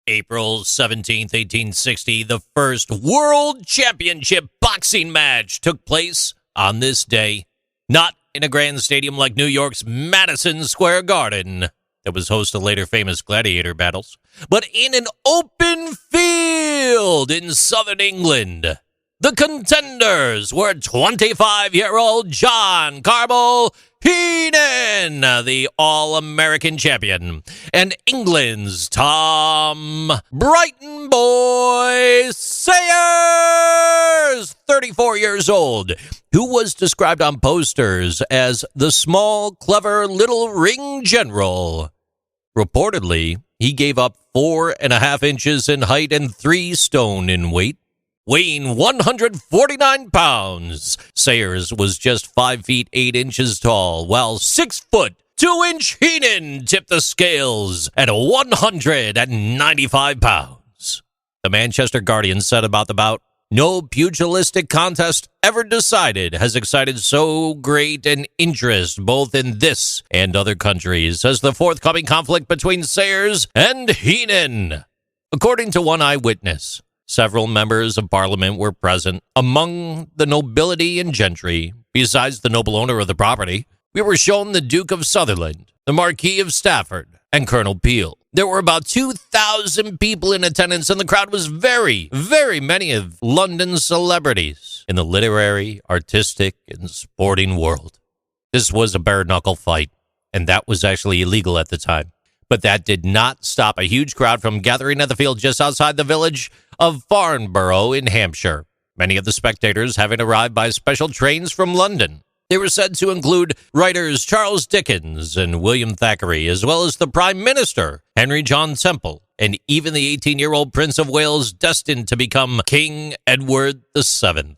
April 17th, 1860, the first World Championship boxing match took place on this day. Not in a grand stadium like New York's Madison Square Garden that was host to later famous gladiator battles, but in an open field in southern England. The contenders were 25-year-old John Carbo Heenan, the All-American champion, and England's Tom Brighton Boy Sayers, 34 years old, who was described on posters as the small, clever little ring general. Reportedly, he gave up 4.5 inches in height and 3 stone in weight. Weighing 149 pounds, Sayers was just 5 feet 8 inches tall, while 6 foot 2 inch Heenan tipped the scales at 195 pounds. The Manchester Guardian said about the bout, "No pugilistic contest ever decided has excited so great an interest both in this and other countries as the forthcoming conflict between Sayers and Heenan." According to one eyewitness, several members of Parliament were present. Among the nobility and gentry, besides the noble owner of the property, we were shown the Duke of Sutherland, the Marquis of Stafford, and Colonel Peel. There were about 2,000 people in attendance, and the crowd was very, very many of London's celebrities in the literary, artistic, and sporting world. This was a bare-knuckle fight, and that was actually illegal at the time. But that did not stop a huge crowd from gathering at the field just outside the village of Farnborough in Hampshire, many of the spectators having arrived by special trains from London. They were said to include writers Charles Dickens and William Thackeray, as well as the Prime Minister, Henry John Temple, and even the 18-year-old Prince of Wales destined to become King Edward VII.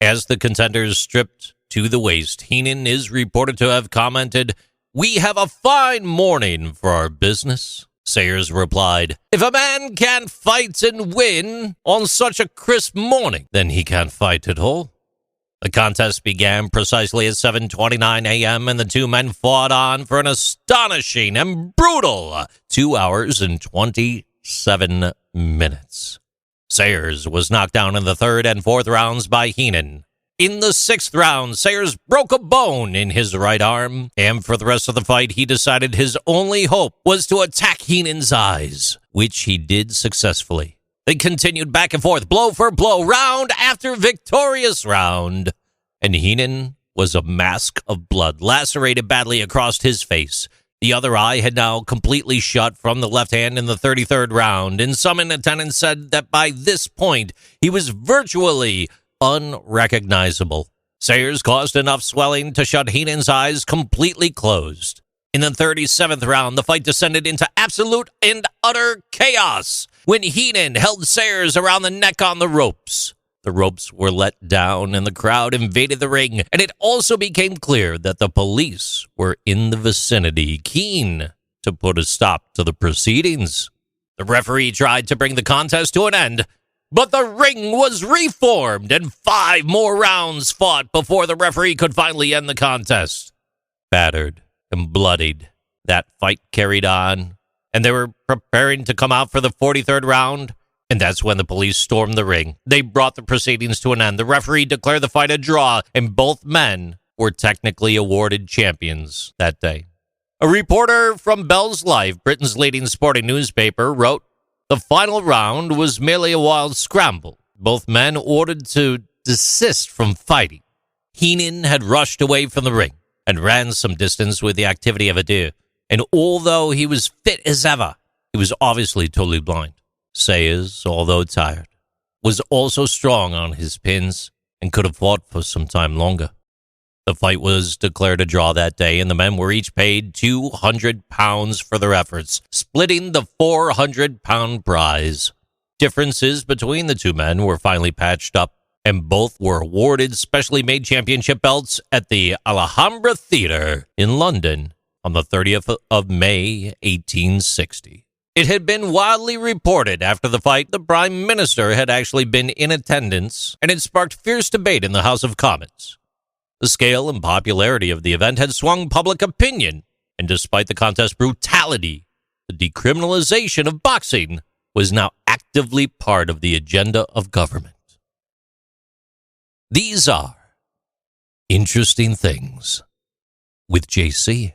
As the contenders stripped to the waist, Heenan is reported to have commented, "We have a fine morning for our business." Sayers replied, "If a man can't fight and win on such a crisp morning, then he can't fight at all." The contest began precisely at 7:29 a.m., and the two men fought on for an astonishing and brutal 2 hours and 27 minutes. Sayers was knocked down in the third and fourth rounds by Heenan. In the sixth round, Sayers broke a bone in his right arm, and for the rest of the fight, he decided his only hope was to attack Heenan's eyes, which he did successfully. They continued back and forth, blow for blow, round after victorious round, and Heenan was a mask of blood, lacerated badly across his face. The other eye had now completely shut from the left hand in the 33rd round, and some in attendance said that by this point, he was virtually unrecognizable. Sayers caused enough swelling to shut Heenan's eyes completely closed. In the 37th round, the fight descended into absolute and utter chaos when Heenan held Sayers around the neck on the ropes. The ropes were let down and the crowd invaded the ring, and it also became clear that the police were in the vicinity, keen to put a stop to the proceedings. The referee tried to bring the contest to an end, but the ring was reformed, and 5 more rounds fought before the referee could finally end the contest. Battered and bloodied, that fight carried on, and they were preparing to come out for the 43rd round, and that's when the police stormed the ring. They brought the proceedings to an end. The referee declared the fight a draw, and both men were technically awarded champions that day. A reporter from Bell's Life, Britain's leading sporting newspaper, wrote, "The final round was merely a wild scramble. Both men ordered to desist from fighting. Heenan had rushed away from the ring and ran some distance with the activity of a deer, and although he was fit as ever, he was obviously totally blind. Sayers, although tired, was also strong on his pins and could have fought for some time longer." The fight was declared a draw that day, and the men were each paid £200 for their efforts, splitting the £400 prize. Differences between the two men were finally patched up, and both were awarded specially made championship belts at the Alhambra Theatre in London on the 30th of May, 1860. It had been widely reported after the fight the Prime Minister had actually been in attendance, and it sparked fierce debate in the House of Commons. The scale and popularity of the event had swung public opinion, and despite the contest's brutality, the decriminalization of boxing was now actively part of the agenda of government. These are Interesting Things with JC.